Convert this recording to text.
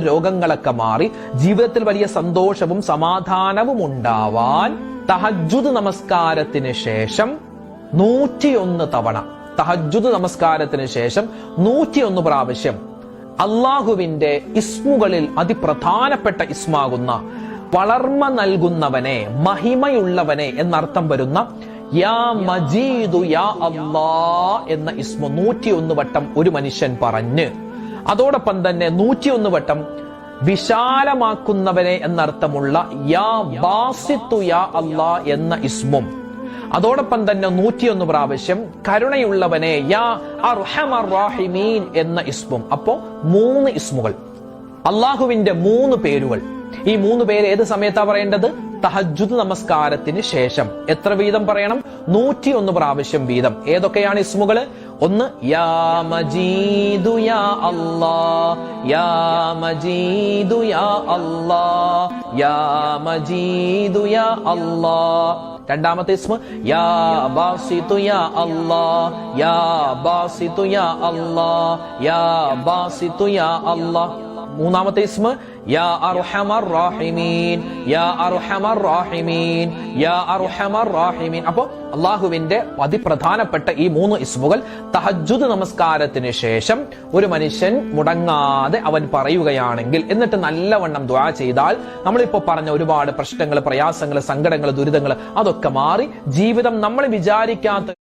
രോഗങ്ങളൊക്കെ മാറി ജീവിതത്തിൽ വലിയ സന്തോഷവും സമാധാനവും ഉണ്ടാവാൻ തഹജ്ജുദ് നമസ്കാരത്തിന് ശേഷം 101 തവണ, തഹജ്ജുദ് നമസ്കാരത്തിന് ശേഷം 101 പ്രാവശ്യം അള്ളാഹുവിന്റെ ഇസ്മുകളിൽ അതിപ്രധാനപ്പെട്ട ഇസ്മാകുന്ന വളർമ്മ നൽകുന്നവനെ, മഹിമയുള്ളവനെ എന്നർത്ഥം വരുന്ന യാ മജീദു യാ അല്ലാ എന്ന ഇസ്മു 101 വട്ടം ഒരു മനുഷ്യൻ പറഞ്ഞ്, അതോടൊപ്പം തന്നെ 101 വട്ടം വിശാലമാക്കുന്നവനെ എന്നർത്ഥമുള്ള യാ ബാസിത്തു യാ അല്ലാ എന്ന ഇസ്മും, അതോടൊപ്പം തന്നെ 101 പ്രാവശ്യം കരുണയുള്ളവനെ യാ അർഹമർ റാഹിമീൻ എന്ന ഇസ്മും. അപ്പോ 3 ഇസ്മുകൾ, അള്ളാഹുവിന്റെ 3 പേരുകൾ. ഈ 3 പേര് ഏത് സമയത്താ പറയേണ്ടത്? തഹജ്ജുദ് നമസ്കാരത്തിന് ശേഷം. എത്ര വീതം പറയണം? 101 പ്രാവശ്യം വീതം. ഏതൊക്കെയാണ് ഇസ്മുകൾ? ഒന്ന് യാ മജീദു യാ അല്ലാ, യാ മജീദു യാ അല്ലാ, യാ മജീദു യാ അല്ലാ. രണ്ടാമത്തെ ഇസ്മ യാ ബാസിതു യാ അല്ലാ, യാ ബാസിതു യാ അല്ലാ, യാ ബാസിതു യാ അല്ലാ. മൂന്നാമത്തെ ഇസ്മ യാ അർഹമർ റാഹിമീൻ, യാ അർഹമർ റാഹിമീൻ, യാ അർഹമർ റാഹിമീൻ. അപ്പോ അള്ളാഹുവിന്റെ അതിപ്രധാനപ്പെട്ട ഈ 3 ഇസ്മുകൾ തഹജ്ജുദ് നമസ്കാരത്തിന് ശേഷം ഒരു മനുഷ്യൻ മുടങ്ങാതെ അവൻ പറയുകയാണെങ്കിൽ, എന്നിട്ട് നല്ലവണ്ണം ദുആ ചെയ്താൽ നമ്മളിപ്പോ പറഞ്ഞ ഒരുപാട് പ്രശ്നങ്ങൾ, പ്രയാസങ്ങൾ, സങ്കടങ്ങൾ, ദുരിതങ്ങൾ അതൊക്കെ മാറി ജീവിതം നമ്മൾ വിചാരിക്കാത്ത